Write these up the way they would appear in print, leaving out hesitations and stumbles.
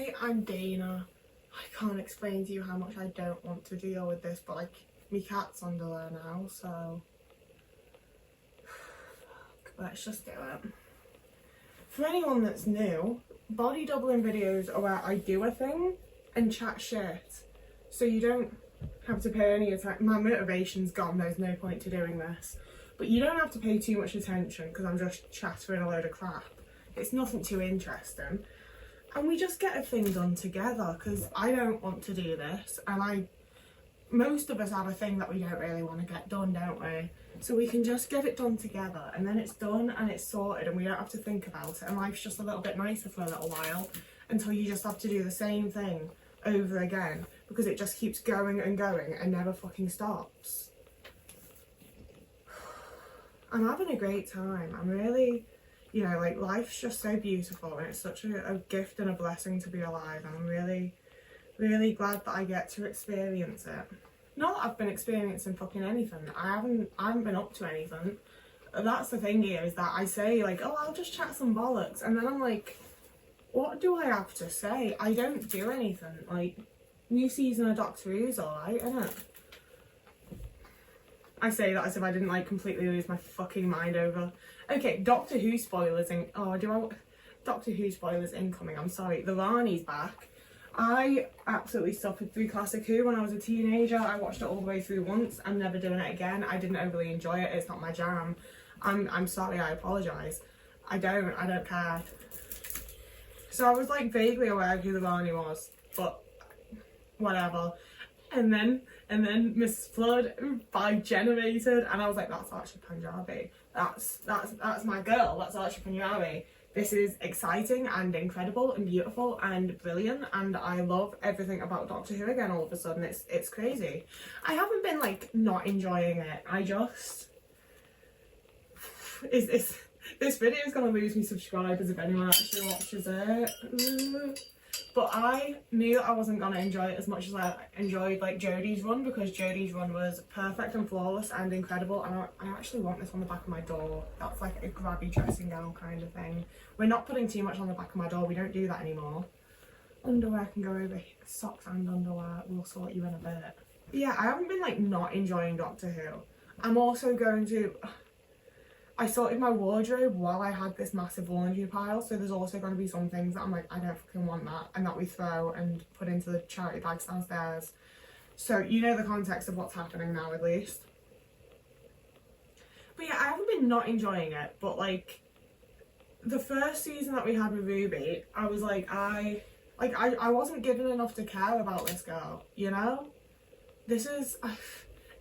Hi, I'm Dana. I can't explain to you how much I don't want to deal with this, but like, my cat's under there now, so let's just do it. For anyone that's new, body doubling videos are where I do a thing and chat shit, so you don't have to pay any attention. My motivation's gone, there's no point to doing this, but you don't have to pay too much attention because I'm just chattering a load of crap. It's nothing too interesting. And we just get a thing done together, because I don't want to do this, and most of us have a thing that we don't really want to get done, don't we? So we can just get it done together, and then it's done and it's sorted and we don't have to think about it, and life's just a little bit nicer for a little while, until you just have to do the same thing over again, because it just keeps going and going and never fucking stops. I'm having a great time. I'm really, you know, like, life's just so beautiful, and it's such a gift and a blessing to be alive, and I'm really, really glad that I get to experience it. Not that I've been experiencing fucking anything. I haven't been up to anything. That's the thing here, is that I say, like, oh, I'll just chat some bollocks, and then I'm like, what do I have to say? I don't do anything. Like, new season of Doctor Who's alright, isn't it? I say that as if I didn't, like, completely lose my fucking mind over. Okay, Doctor Who spoilers in. Oh, Doctor Who spoilers incoming. I'm sorry. The Rani's back. I absolutely suffered through Classic Who when I was a teenager. I watched it all the way through once. I'm never doing it again. I didn't overly enjoy it. It's not my jam. I'm sorry. I apologise. I don't care. So I was, like, vaguely aware of who the Rani was, but whatever. And then Miss Flood generated, and I was like, that's Archie Punjabi. That's my girl. That's Archie Punjabi. This is exciting and incredible and beautiful and brilliant, and I love everything about Doctor Who again. All of a sudden, it's crazy. I haven't been, like, not enjoying it. I just this video is gonna lose me subscribers if anyone actually watches it. But I knew I wasn't going to enjoy it as much as I enjoyed, like, Jodie's run, because Jodie's run was perfect and flawless and incredible, and I actually want this on the back of my door. That's like a grabby dressing gown kind of thing. We're not putting too much on the back of my door, we don't do that anymore. Underwear can go over here. Socks and underwear, we'll sort you in a bit. But yeah, I haven't been, like, not enjoying Doctor Who. I'm also going to... I sorted my wardrobe while I had this massive laundry pile, so there's also going to be some things that I'm like, I don't fucking want that, and that we throw and put into the charity bags downstairs. So you know the context of what's happening now, at least. But yeah, I haven't been not enjoying it, but, like, the first season that we had with Ruby, I was like, I wasn't given enough to care about this girl, you know? This is...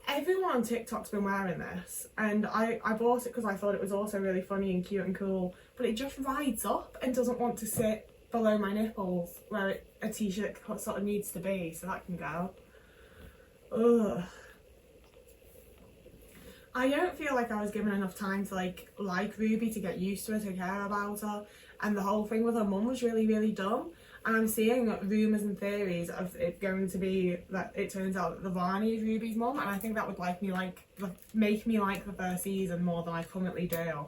Everyone on TikTok's been wearing this, and I bought it because I thought it was also really funny and cute and cool, but it just rides up and doesn't want to sit below my nipples where a t-shirt sort of needs to be, so that can go. Ugh. I don't feel like I was given enough time to like Ruby, to get used to her, to care about her, and the whole thing with her mum was really, really dumb. And I'm seeing rumours and theories of it going to be that it turns out that the Rani is Ruby's mum, and I think that would make me like the first season more than I currently do.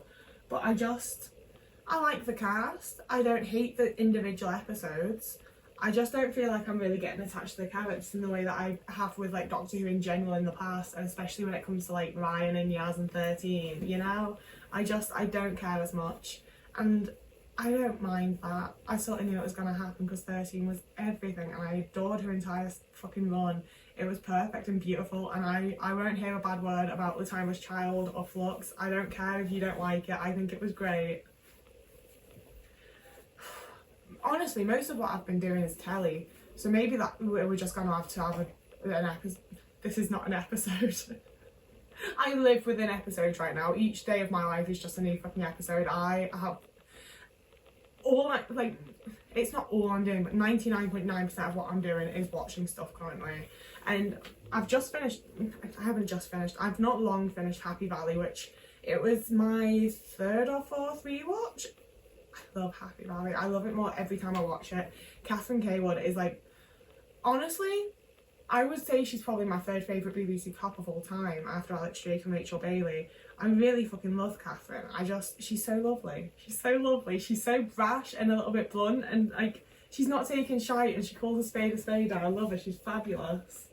But I like the cast. I don't hate the individual episodes. I just don't feel like I'm really getting attached to the characters in the way that I have with, like, Doctor Who in general in the past, and especially when it comes to, like, Ryan and Yaz and 13, you know? I don't care as much, and I don't mind that. I sort of knew it was going to happen because 13 was everything, and I adored her entire fucking run. It was perfect and beautiful, and I won't hear a bad word about The Timeless Child or Flux. I don't care if you don't like it. I think it was great. Honestly, most of what I've been doing is telly, so maybe that we're just going to have an episode. This is not an episode. I live within episodes right now. Each day of my life is just a new fucking episode. I have it's not all I'm doing, but 99.9% of what I'm doing is watching stuff currently. And I've not long finished Happy Valley, which it was my third or fourth rewatch. I love Happy Valley. I love it more every time I watch it. Catherine Kaywood is, like, honestly, I would say she's probably my third favourite BBC cop of all time, after Alex Drake and Rachel Bailey. I really fucking love Catherine. She's so lovely. She's so lovely. She's so brash and a little bit blunt, and, like, She's not taking shite and she calls a spade a spade. I love her, she's fabulous.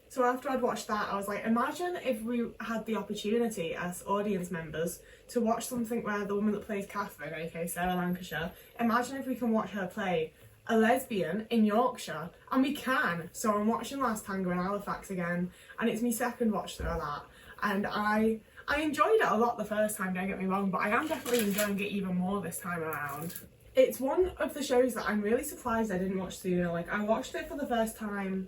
So after I'd watched that, I was like, imagine if we had the opportunity as audience members to watch something where the woman that plays Catherine, aka Sarah Lancashire, imagine if we can watch her play a lesbian in Yorkshire, and we can. So I'm watching Last Tango in Halifax again, and it's my second watch through of that, and I enjoyed it a lot the first time, don't get me wrong, but I am definitely enjoying it even more this time around. It's one of the shows that I'm really surprised I didn't watch sooner. Like, I watched it for the first time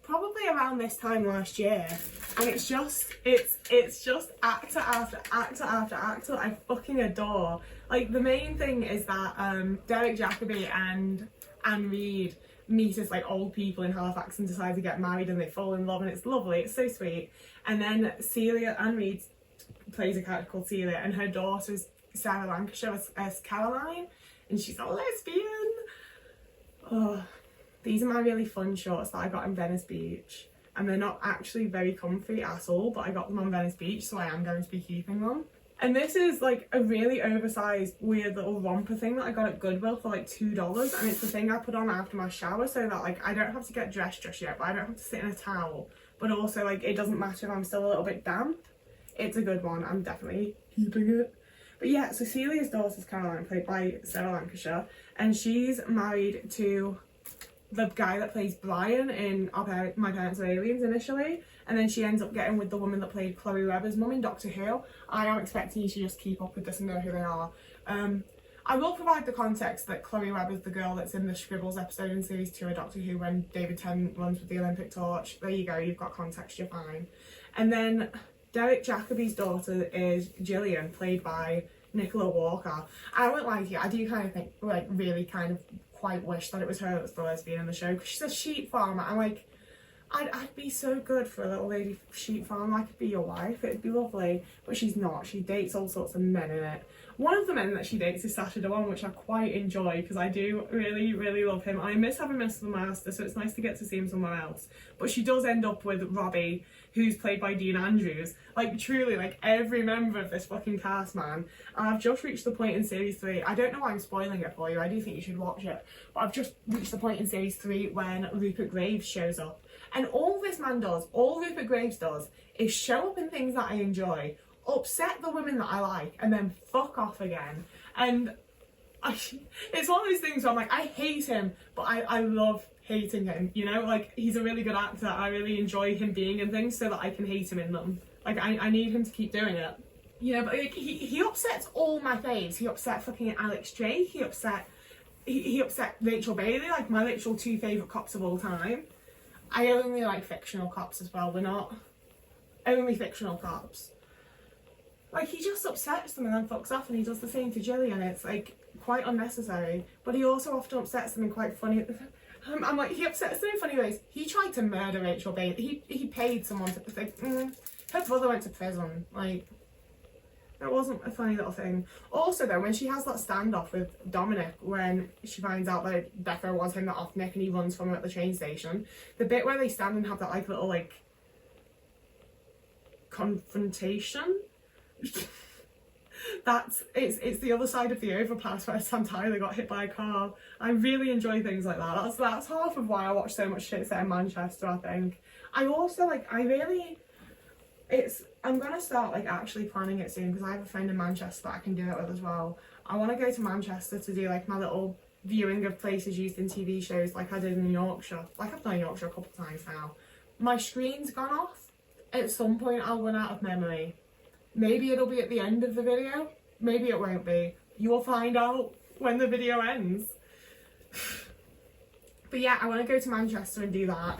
probably around this time last year, and it's just actor after actor after actor I fucking adore. Like, the main thing is that Derek Jacobi and Anne Reid meet as like old people in Halifax and decide to get married, and they fall in love, and it's lovely, it's so sweet. And then Anne Reid plays a character called Celia, and her daughter is Sarah Lancashire as Caroline, and she's a lesbian. Oh, these are my really fun shorts that I got in Venice Beach, and they're not actually very comfy at all, but I got them on Venice Beach, so I am going to be keeping them. And this is like a really oversized weird little romper thing that I got at Goodwill for like $2, and it's the thing I put on after my shower so that like I don't have to get dressed just yet, but I don't have to sit in a towel, but also like it doesn't matter if I'm still a little bit damp. It's a good one, I'm definitely keeping it. But yeah, so Celia's daughter's Caroline, played by Sarah Lancashire, and she's married to the guy that plays Brian in My Parents Are Aliens initially, and then she ends up getting with the woman that played Chloe Webber's mum in Doctor Who. I am expecting you to just keep up with this and know who they are. I will provide the context that Chloe Webber's the girl that's in the Scribbles episode in series 2 of Doctor Who when David Tennant runs with the Olympic torch. There you go, you've got context, you're fine. And then Derek Jacobi's daughter is Gillian, played by Nicola Walker. I won't lie to you, I do kind of think, like, really kind of quite wish that it was her that was the lesbian in the show, because she's a sheep farmer, and like, I'd be so good for a little lady sheep farm. I could be your wife, it'd be lovely. But she's not. She dates all sorts of men in it. One of the men that she dates is Sacha Dhawan, which I quite enjoy because I do really, really love him. I miss having Mr. the Master, so it's nice to get to see him somewhere else. But she does end up with Robbie, who's played by Dean Andrews. Like, truly, like, every member of this fucking cast, man. And I've just reached the point in series 3. I don't know why I'm spoiling it for you. I do think you should watch it. But I've just reached the point in series 3 when Rupert Graves shows up. And all this man does, all Rupert Graves does, is show up in things that I enjoy, upset the women that I like, and then fuck off again. And it's one of those things where I'm like, I hate him, but I love hating him, you know? Like, he's a really good actor. I really enjoy him being in things so that I can hate him in them. Like, I need him to keep doing it. You know, but like, he upsets all my faves. He upset fucking Alex Drake. He upset Rachel Bailey, like my literal 2 favourite cops of all time. I only like fictional cops as well. We're not only fictional cops. Like, he just upsets them and then fucks off, and he does the same to Gillian. It's like quite unnecessary, but he also often upsets them in quite funny. I'm like, he upsets them in funny ways. He tried to murder Rachel Bailey. He paid someone to think. Her brother went to prison. Like, it wasn't a funny little thing. Also though, when she has that standoff with Dominic, when she finds out that Becca was him that off Nick and he runs from her at the train station, the bit where they stand and have that like little like confrontation, it's the other side of the overpass where Sam Tyler got hit by a car. I really enjoy things like that. That's half of why I watch so much shit set in Manchester, I think. I also like, I'm gonna start like actually planning it soon, because I have a friend in Manchester that I can do it with as well. I want to go to Manchester to do like my little viewing of places used in TV shows like I did in Yorkshire. Like, I've done Yorkshire a couple of times now. My screen's gone off. At some point I'll run out of memory. Maybe it'll be at the end of the video, maybe it won't be. You will find out when the video ends. But yeah, I want to go to Manchester and do that.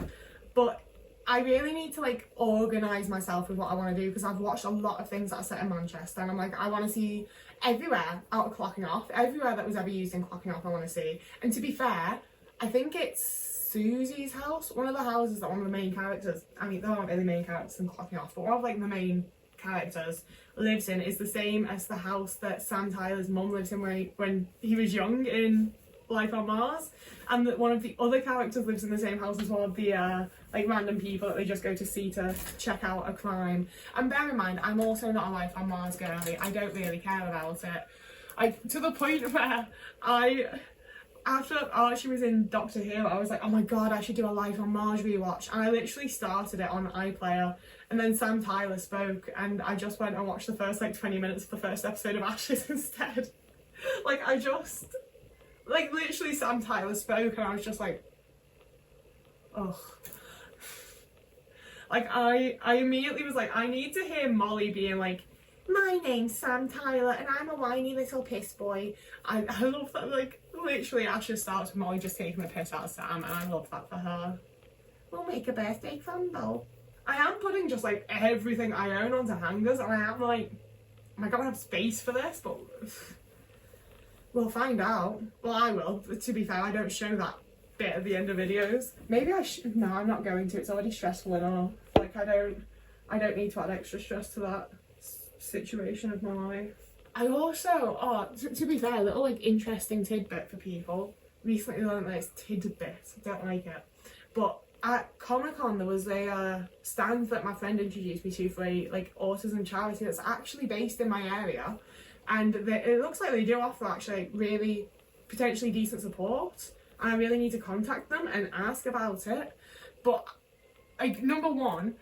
But I really need to like organise myself with what I want to do, because I've watched a lot of things that are set in Manchester, and I'm like, I want to see everywhere out of Clocking Off. Everywhere that was ever used in Clocking Off I want to see. And to be fair, I think it's Susie's house, one of the houses that one of the main characters, I mean, there aren't really main characters in Clocking Off, but one of like the main characters lives in is the same as the house that Sam Tyler's mum lives in when he was young in Life on Mars, and that one of the other characters lives in the same house as one of the like random people that they just go to see to check out a crime. And bear in mind, I'm also not a Life on Mars girly. I don't really care about it. Like, to the point where after Archie was in Doctor Who, I was like, oh my god, I should do a Life on Mars rewatch. And I literally started it on iPlayer, and then Sam Tyler spoke, and I just went and watched the first like 20 minutes of the first episode of Ashes instead. Like, literally Sam Tyler spoke, and I was just like, ugh. Like, I immediately was like, I need to hear Molly being like, my name's Sam Tyler and I'm a whiny little piss boy. I love that. Like, literally Ashes starts with Molly just taking the piss out of Sam, and I love that for her. We'll make a birthday candle. I am putting just like everything I own onto hangers, and I am like, am I gonna have space for this? But we'll find out. Well, I will. To be fair, I don't show that bit at the end of videos. Maybe no, I'm not going to. It's already stressful enough. Like, I don't need to add extra stress to that situation of my life. I also, to be fair, a little like interesting tidbit for people. Recently learned that it's tidbit. I don't like it. But at Comic-Con there was a stand that my friend introduced me to for a like autism charity that's actually based in my area, and it looks like they do offer actually really potentially decent support, and I really need to contact them and ask about it. But like, number one,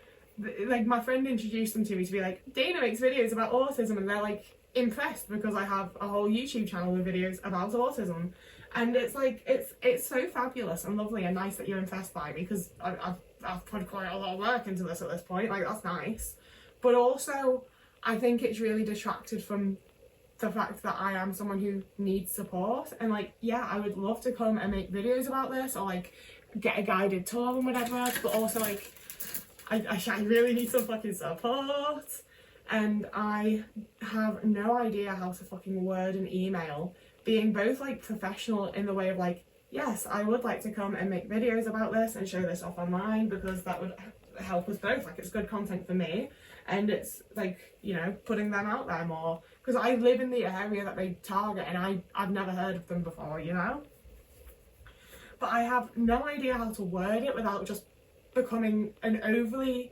like, my friend introduced them to me to be like, Dana makes videos about autism, and they're like impressed because I have a whole YouTube channel with videos about autism. And it's like, it's so fabulous and lovely and nice that you're impressed by me, because I've put quite a lot of work into this at this point. Like, that's nice. But also, I think it's really detracted from the fact that I am someone who needs support. And like, yeah, I would love to come and make videos about this, or like get a guided tour and whatever, but also like, I really need some fucking support. And I have no idea how to fucking word an email, being both like professional in the way of like, yes, I would like to come and make videos about this and show this off online, because that would help us both. Like, it's good content for me, and it's like, you know, putting them out there more, because I live in the area that they target, and I've never heard of them before, you know. But I have no idea how to word it without just becoming an overly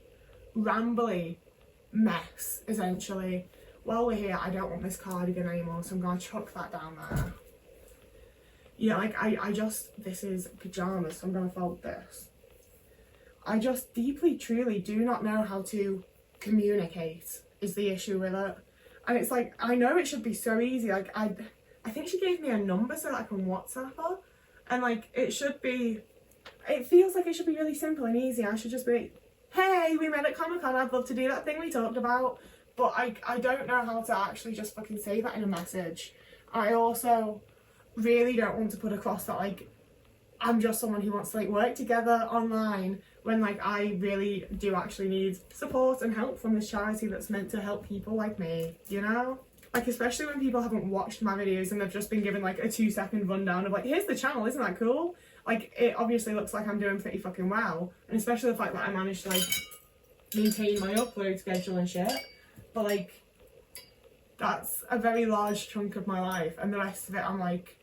rambly mess, essentially. While we're here, I don't want this cardigan anymore, so I'm gonna chuck that down there. Yeah, like, I just, this is pyjamas, so I'm gonna fold this. I just deeply, truly do not know how to communicate, is the issue with it. And it's like, I know it should be so easy. Like, I think she gave me a number so that I can WhatsApp her, and like, it feels like it should be really simple and easy. I should just be, hey, we met at Comic-Con, I'd love to do that thing we talked about. But I don't know how to actually just fucking say that in a message. I also really don't want to put across that, like, I'm just someone who wants to like work together online, when like I really do actually need support and help from this charity that's meant to help people like me, you know? Like, especially when people haven't watched my videos and they've just been given like a 2-second rundown of like, here's the channel, isn't that cool? Like, it obviously looks like I'm doing pretty fucking well, and especially the fact that I managed to like maintain my upload schedule and shit. But like, that's a very large chunk of my life, and the rest of it I'm like,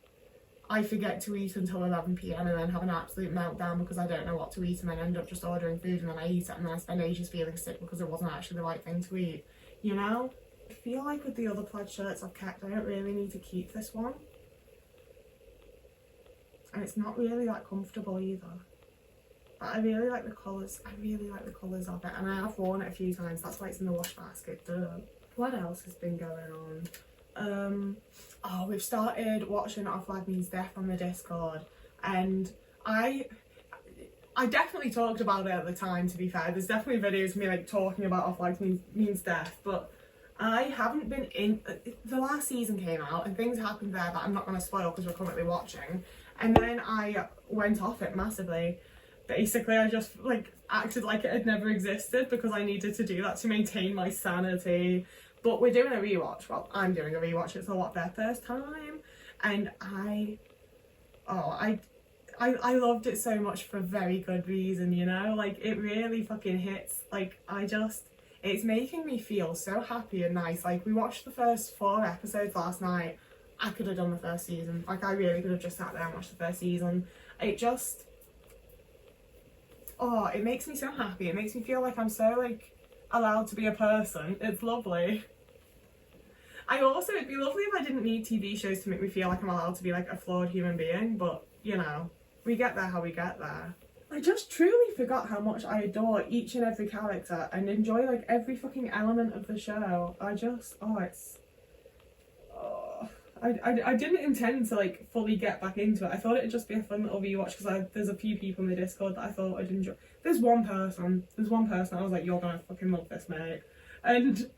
I forget to eat until 11 PM and then have an absolute meltdown because I don't know what to eat, and then end up just ordering food, and then I eat it, and then I spend ages feeling sick because it wasn't actually the right thing to eat, you know? I feel like with the other plaid shirts I've kept, I don't really need to keep this one. And it's not really that comfortable either. But I really like the colours. I really like the colours of it, and I have worn it a few times. That's why it's in the wash basket. Duh. What else has been going on? Oh, we've started watching Our Flag Means Death on the Discord, and I definitely talked about it at the time, to be fair. There's definitely videos of me like talking about Our Flag Means Death, but I haven't been in. The last season came out and things happened there that I'm not going to spoil because we're currently watching, and then I went off it massively. Basically, I just like acted like it had never existed because I needed to do that to maintain my sanity. But we're doing a rewatch. Well, I'm doing a rewatch. It's a lot their first time, and I loved it so much for a very good reason, you know? Like, it really fucking hits. Like, it's making me feel so happy and nice. Like, we watched the first 4 episodes last night. I could have done the first season. Like, I really could have just sat there and watched the first season. It just, it makes me so happy. It makes me feel like I'm so, like, allowed to be a person. It's lovely. It'd be lovely if I didn't need TV shows to make me feel like I'm allowed to be like a flawed human being, but you know, we get there how we get there. I just truly forgot how much I adore each and every character and enjoy like every fucking element of the show. I didn't intend to like fully get back into it. I thought it'd just be a fun little rewatch because there's a few people in the Discord that I thought I'd enjoy. There's one person I was like, you're gonna fucking love this, mate. And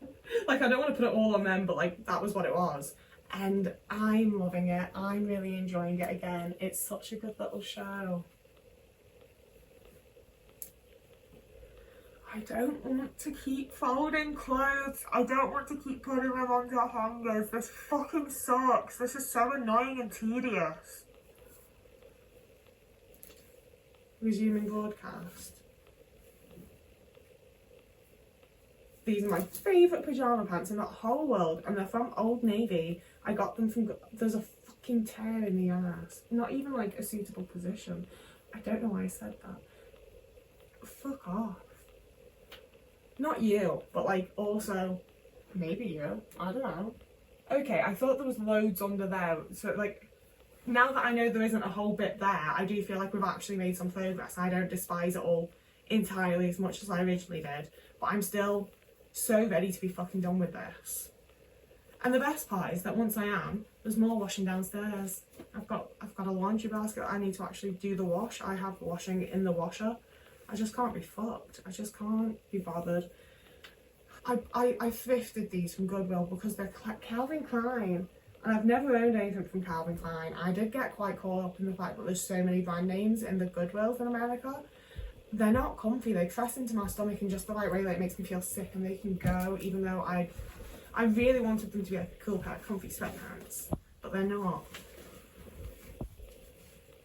like, I don't want to put it all on them, but like, that was what it was. And I'm loving it. I'm really enjoying it again. It's such a good little show. I don't want to keep folding clothes. I don't want to keep putting them onto hangers. This fucking sucks. This is so annoying and tedious. Resuming broadcast. These are my favourite pyjama pants in the whole world, and they're from Old Navy. I got them from, there's a fucking tear in the ass. Not even like a suitable position. I don't know why I said that. Fuck off. Not you, but like also, maybe you, I don't know. Okay, I thought there was loads under there, so like, now that I know there isn't a whole bit there, I do feel like we've actually made some progress. I don't despise it all entirely as much as I originally did, but I'm still so ready to be fucking done with this. And the best part is that once I am, there's more washing downstairs. I've got a laundry basket. I need to actually do the wash. I have washing in the washer. I just can't be fucked. I just can't be bothered. I thrifted these from Goodwill because they're Calvin Klein. And I've never owned anything from Calvin Klein. I did get quite caught up in the fact that there's so many brand names in the Goodwills in America. They're not comfy. They press into my stomach in just the right way that it makes me feel sick and they can go, even though I really wanted them to be like a cool pair of comfy sweatpants. But they're not.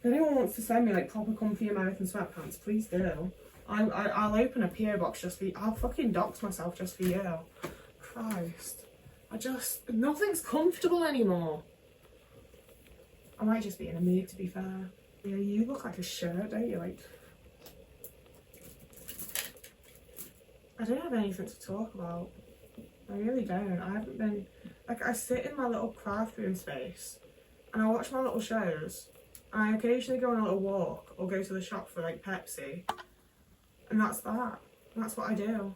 If anyone wants to send me like proper comfy American sweatpants, please do. I'll open a PO box just for you. I'll fucking dox myself just for you. Christ. Nothing's comfortable anymore. I might just be in a mood, to be fair. Yeah, you look like a shirt, don't you? Like, I don't have anything to talk about. I really don't. I haven't been, like, I sit in my little craft room space and I watch my little shows. I occasionally go on a little walk or go to the shop for like Pepsi, and that's that. That's what I do.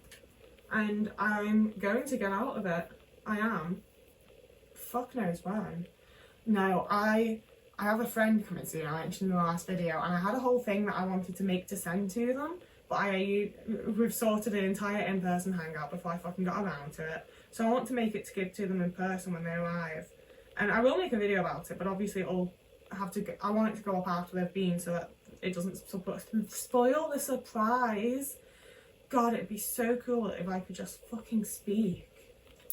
And I'm going to get out of it. I am. Fuck knows when. No, I have a friend coming soon, I mentioned in the last video, and I had a whole thing that I wanted to make to send to them, but we've sorted an entire in-person hangout before I fucking got around to it. So I want to make it to give to them in person when they arrive. And I will make a video about it, but obviously it'll I want it to go up after they've been so that it doesn't spoil the surprise. God, it'd be so cool if I could just fucking speak.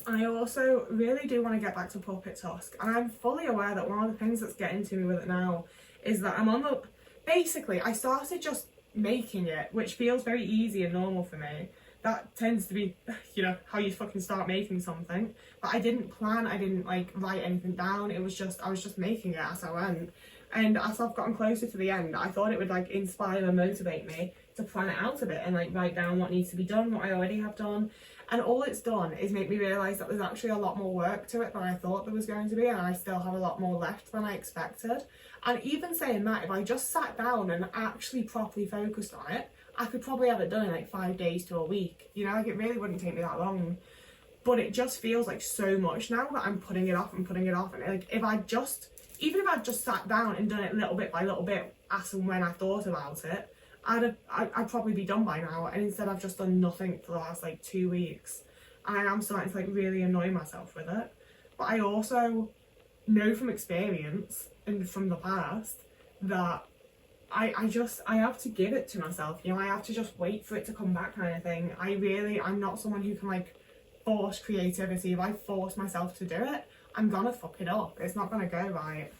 I also really do want to get back to Puppet Tusk, and I'm fully aware that one of the things that's getting to me with it now is that I'm on the... Basically, I started just making it, which feels very easy and normal for me. That tends to be, you know, how you fucking start making something. But I didn't plan, I didn't like write anything down. It was just, I was just making it as I went. And as I've gotten closer to the end, I thought it would like inspire and motivate me to plan it out a bit and like write down what needs to be done, what I already have done. And all it's done is make me realise that there's actually a lot more work to it than I thought there was going to be, and I still have a lot more left than I expected. And even saying that, if I just sat down and actually properly focused on it, I could probably have it done in like 5 days to a week. You know, like it really wouldn't take me that long. But it just feels like so much now that I'm putting it off and putting it off. And like even if I'd just sat down and done it little bit by little bit as and when I thought about it, I'd probably be done by now. And instead I've just done nothing for the last like 2 weeks. And I am starting to like really annoy myself with it. But I also know from experience and from the past that I have to give it to myself, you know, I have to just wait for it to come back kind of thing. I'm not someone who can like force creativity. If I force myself to do it, I'm gonna fuck it up. It's not gonna go right.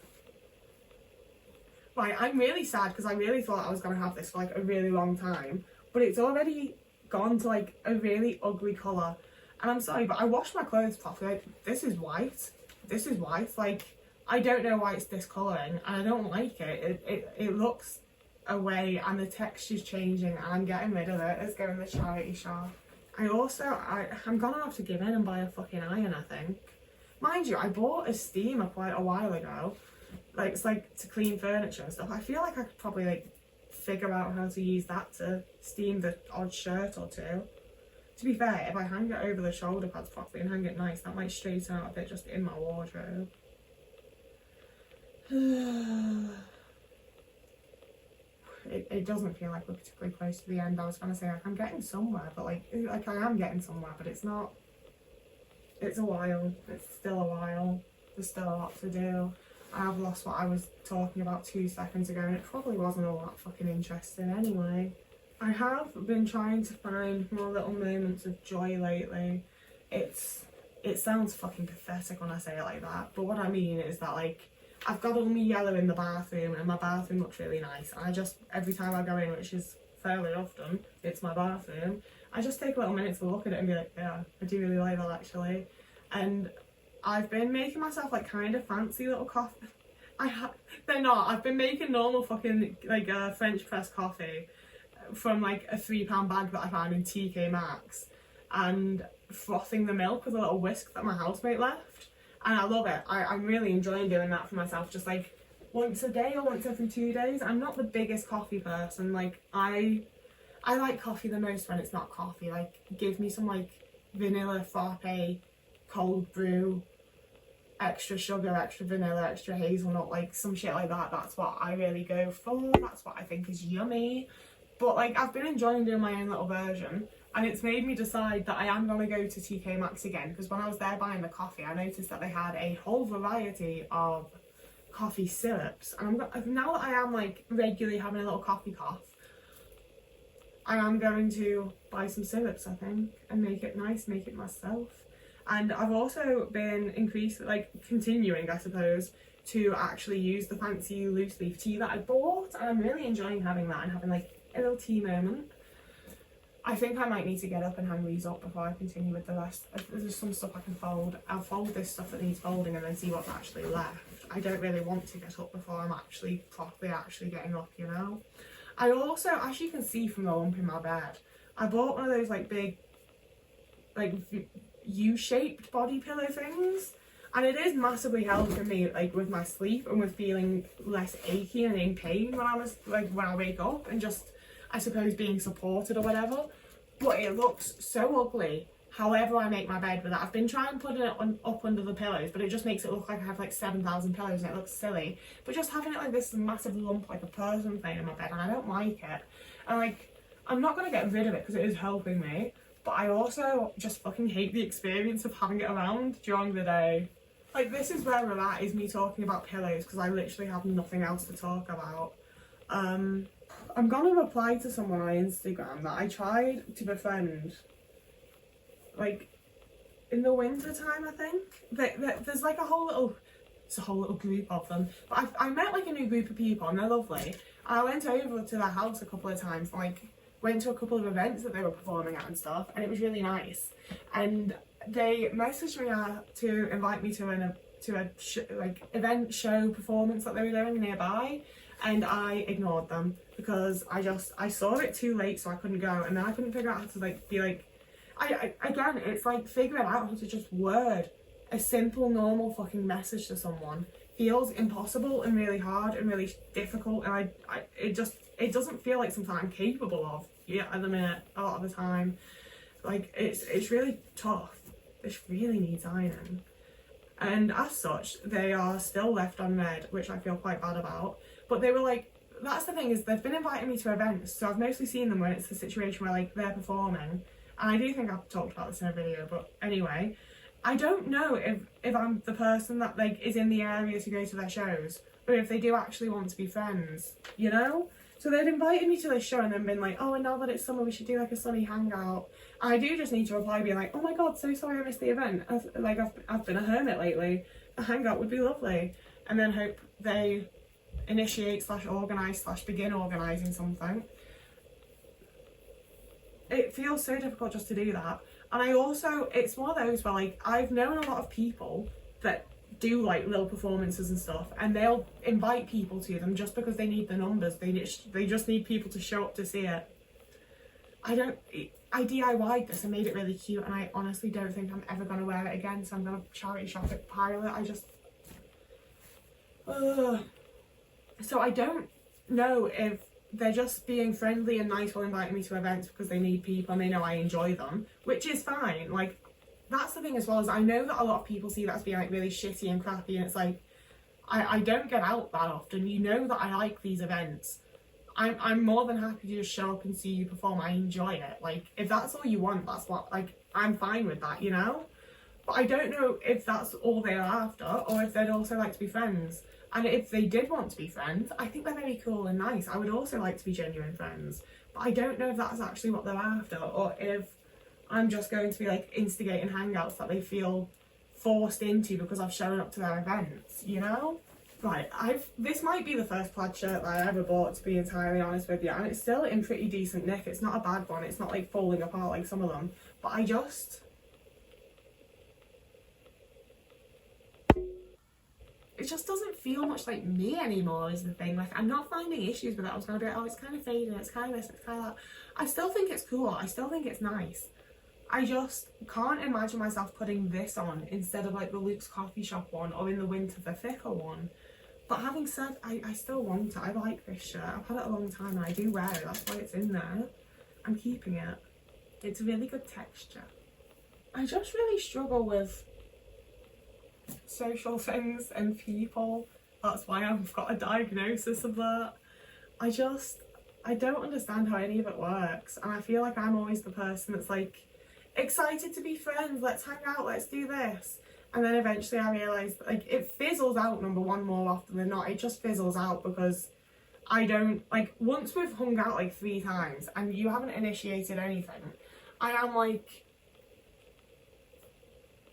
Right, I'm really sad because I really thought I was gonna have this for like a really long time, but it's already gone to like a really ugly colour. And I'm sorry, but I washed my clothes properly. Like, this is white. This is white. Like, I don't know why it's discolouring, and I don't like it. It looks away and the texture's changing, and I'm getting rid of it. It's going to the charity shop. I'm gonna have to give in and buy a fucking iron, I think. Mind you, I bought a steamer quite a while ago. Like, it's like to clean furniture and stuff. I feel like I could probably like figure out how to use that to steam the odd shirt or two. To be fair, if I hang it over the shoulder pads properly and hang it nice, that might straighten out a bit just in my wardrobe. It doesn't feel like we're particularly close to the end. I was gonna say like I'm getting somewhere, but like I am getting somewhere, but it's not. It's a while. It's still a while. There's still a lot to do. I've lost what I was talking about 2 seconds ago, and it probably wasn't all that fucking interesting anyway. I have been trying to find more little moments of joy lately. It sounds fucking pathetic when I say it like that, but what I mean is that like I've got all my yellow in the bathroom, and my bathroom looks really nice. And I just, every time I go in, which is fairly often, it's my bathroom, I just take a little minute to look at it and be like, yeah, I do really like that actually. And I've been making myself like kind of fancy little coffee. They're not. I've been making normal fucking like French press coffee from like a £3 bag that I found in TK Maxx, and frothing the milk with a little whisk that my housemate left. And I love it. I'm really enjoying doing that for myself, just like once a day or once every 2 days. I'm not the biggest coffee person. Like I like coffee the most when it's not coffee. Like give me some like vanilla frappe, cold brew, extra sugar, extra vanilla, extra hazelnut, like some shit like that. That's what I really go for. That's what I think is yummy. But like I've been enjoying doing my own little version, and it's made me decide that I am going to go to TK Maxx again, because when I was there buying the coffee, I noticed that they had a whole variety of coffee syrups. And now that I am like regularly having a little coffee cough, I am going to buy some syrups, I think, and make it nice, make it myself. And I've also been continuing, I suppose, to actually use the fancy loose leaf tea that I bought, and I'm really enjoying having that and having like a little tea moment. I think I might need to get up and hang these up before I continue with the rest. There's some stuff I can fold. I'll fold this stuff that needs folding and then see what's actually left. I don't really want to get up before I'm actually properly getting up, you know. I also, as you can see from the lump in my bed, I bought one of those like big, like U-shaped body pillow things, and it is massively helping me like with my sleep and with feeling less achy and in pain when I wake up, and just, I suppose, being supported or whatever. But it looks so ugly however I make my bed with that. I've been trying putting it up under the pillows, but it just makes it look like I have like 7,000 pillows and it looks silly. But just having it like this massive lump, like a person thing in my bed, and I don't like it. And like, I'm not going to get rid of it because it is helping me, but I also just fucking hate the experience of having it around during the day. Like, this is where we're at, is me talking about pillows, because I literally have nothing else to talk about. I'm going to reply to someone on Instagram that I tried to befriend, like, in the winter time, I think. There's like a whole little group of them. But I met like a new group of people, and they're lovely. And I went over to their house a couple of times, like, went to a couple of events that they were performing at and stuff, and it was really nice. And they messaged me to invite me to an event show performance that they were doing nearby, and I ignored them because I saw it too late, so I couldn't go, and then I couldn't figure out how to like be like, again, it's like figuring out how to just word a simple normal fucking message to someone feels impossible and really hard and really difficult, and it doesn't feel like something I'm capable of at the minute a lot of the time. Like, it's really tough. This really needs ironing. And as such, they are still left unread, which I feel quite bad about. But they were like, that's the thing, is they've been inviting me to events, so I've mostly seen them when it's the situation where like they're performing. And I do think I've talked about this in a video, but anyway, I don't know if I'm the person that like is in the area to go to their shows, or if they do actually want to be friends, you know? So they'd invited me to this show and then been like, oh, and now that it's summer, we should do like a sunny hangout. And I do just need to reply being like, oh my god, so sorry I missed the event. I've been a hermit lately. A hangout would be lovely. And then hope they initiate / organise / begin organising something. It feels so difficult just to do that. And I also, it's one of those where like, I've known a lot of people that do like little performances and stuff, and they'll invite people to them just because they need the numbers. They just need people to show up to see it. I DIY'd this and made it really cute, and I honestly don't think I'm ever going to wear it again, so I'm going to charity shop it, pile it. I just... So I don't know if they're just being friendly and nice while inviting me to events because they need people and they know I enjoy them, which is fine. Like, that's the thing as well, is I know that a lot of people see that as being like really shitty and crappy, and it's like, I don't get out that often. You know that I like these events. I'm more than happy to just show up and see you perform. I enjoy it. Like, if that's all you want, that's what, like, I'm fine with that, you know? But I don't know if that's all they're after, or if they'd also like to be friends. And if they did want to be friends, I think they're very cool and nice. I would also like to be genuine friends. But I don't know if that's actually what they're after, or if I'm just going to be like instigating hangouts that they feel forced into because I've shown up to their events, you know? Right, this might be the first plaid shirt that I ever bought, to be entirely honest with you, and it's still in pretty decent nick. It's not a bad one, it's not like falling apart like some of them, but it just doesn't feel much like me anymore is the thing. Like, I'm not finding issues with it. I was going to be like, oh, it's kind of fading, it's kind of this, it's kind of that. I still think it's cool, I still think it's nice. I just can't imagine myself putting this on instead of like the Luke's Coffee Shop one, or in the winter the thicker one. But having said, I still want it. I like this shirt. I've had it a long time and I do wear it. That's why it's in there. I'm keeping it. It's a really good texture. I just really struggle with social things and people. That's why I've got a diagnosis of that. I don't understand how any of it works. And I feel like I'm always the person that's like, excited to be friends, let's hang out, let's do this. And then eventually I realised, like, it fizzles out, number one, more often than not. It just fizzles out because I don't, like, once we've hung out like 3 times and you haven't initiated anything, I am like,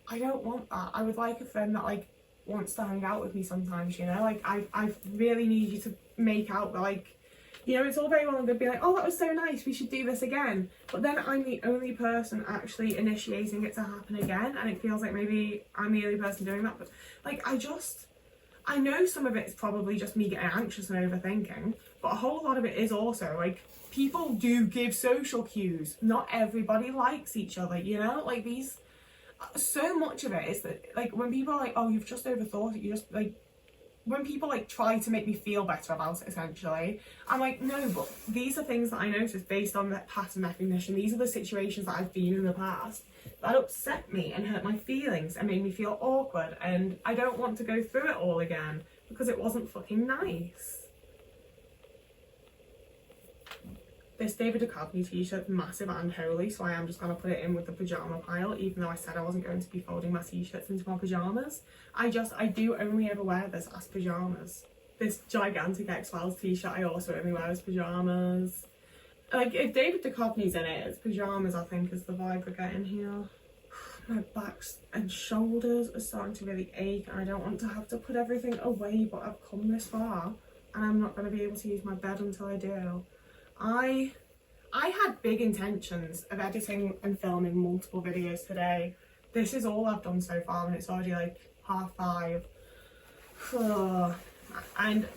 I don't want that. I would like a friend that, like, wants to hang out with me sometimes, you know? Like, I really need you to make out that, like, you know, it's all very well and good being like, oh, that was so nice, we should do this again. But then I'm the only person actually initiating it to happen again, and it feels like maybe I'm the only person doing that. But, like, I know some of it's probably just me getting anxious and overthinking, but a whole lot of it is also, like, people do give social cues. Not everybody likes each other, you know? Like, so much of it is that, like, when people are like, oh, you've just overthought it, you just, like, when people like try to make me feel better about it, essentially, I'm like, no, but these are things that I noticed based on that pattern recognition. These are the situations that I've been in the past that upset me and hurt my feelings and made me feel awkward, and I don't want to go through it all again because it wasn't fucking nice. This David Duchovny t-shirt's massive and holy, so I am just going to put it in with the pyjama pile, even though I said I wasn't going to be folding my t-shirts into my pyjamas. I do only ever wear this as pyjamas. This gigantic X-Files t-shirt I also only wear as pyjamas. Like, if David Duchovny's in it, it's pyjamas, I think, is the vibe we're getting here. My back and shoulders are starting to really ache, and I don't want to have to put everything away, but I've come this far, and I'm not going to be able to use my bed until I do. I had big intentions of editing and filming multiple videos today. This is all I've done so far, and it's already like 5:30. And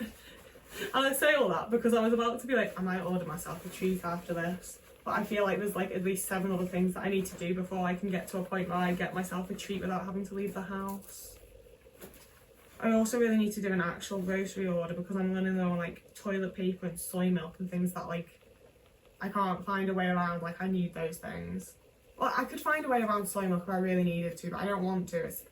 I say all that because I was about to be like, I might order myself a treat after this, but I feel like there's like at least 7 other things that I need to do before I can get to a point where I get myself a treat without having to leave the house. I also really need to do an actual grocery order because I'm running low on like toilet paper and soy milk and things that like I can't find a way around. Like, I need those things. Well, I could find a way around soy milk if I really needed to, but I don't want to. It's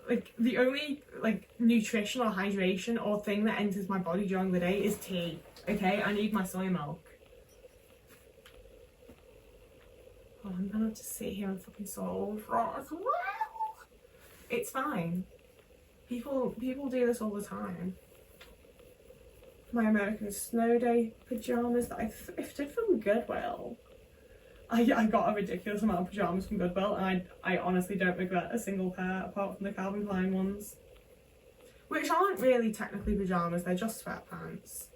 like the only like nutrition or hydration or thing that enters my body during the day is tea. Okay, I need my soy milk. Oh, I'm gonna have to sit here and fucking solve. It's fine. People do this all the time. My American Snow Day pyjamas that I thrifted from Goodwill. I got a ridiculous amount of pyjamas from Goodwill, and I honestly don't regret a single pair apart from the Calvin Klein ones, which aren't really technically pyjamas, they're just sweatpants.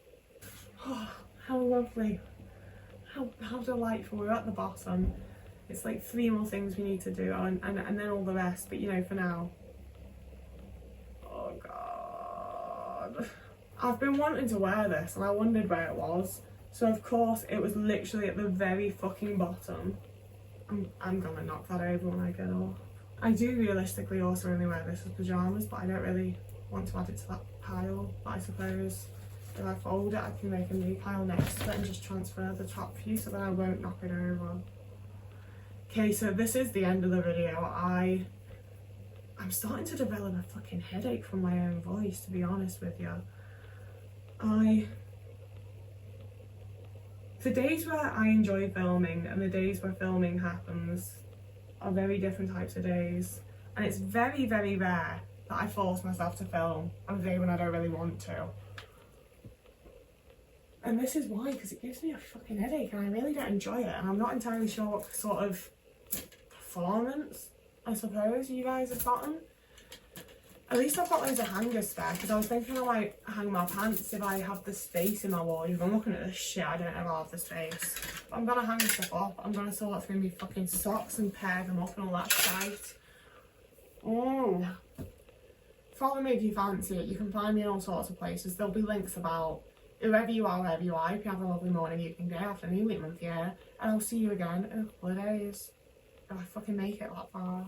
Oh, how lovely. How delightful. We're at the bottom. It's like 3 more things we need to do, and then all the rest, but you know, for now. Oh god. I've been wanting to wear this and I wondered where it was. So of course it was literally at the very fucking bottom. I'm gonna knock that over when I get off. I do realistically also only wear this as pyjamas, but I don't really want to add it to that pile. But I suppose if I fold it, I can make a new pile next to it and just transfer the top view so that I won't knock it over. Okay, so this is the end of the video. I'm starting to develop a fucking headache from my own voice, to be honest with you. The days where I enjoy filming and the days where filming happens are very different types of days. And it's very, very rare that I force myself to film on a day when I don't really want to. And this is why, because it gives me a fucking headache and I really don't enjoy it. And I'm not entirely sure what sort of performance, I suppose, you guys have gotten. At least I've got loads of hangers spare, because I was thinking I might hang my pants if I have the space in my wardrobe. I'm looking at this shit, I don't know if I have the space. But I'm gonna hang stuff up. I'm gonna sort through my fucking socks and pair them up and all that shite. Oh. Follow me if you fancy it. You can find me in all sorts of places. There'll be links about wherever you are, wherever you are. If you have a lovely morning, evening, day, afternoon, week, month, year. And I'll see you again in a couple of days. If I fucking make it that far.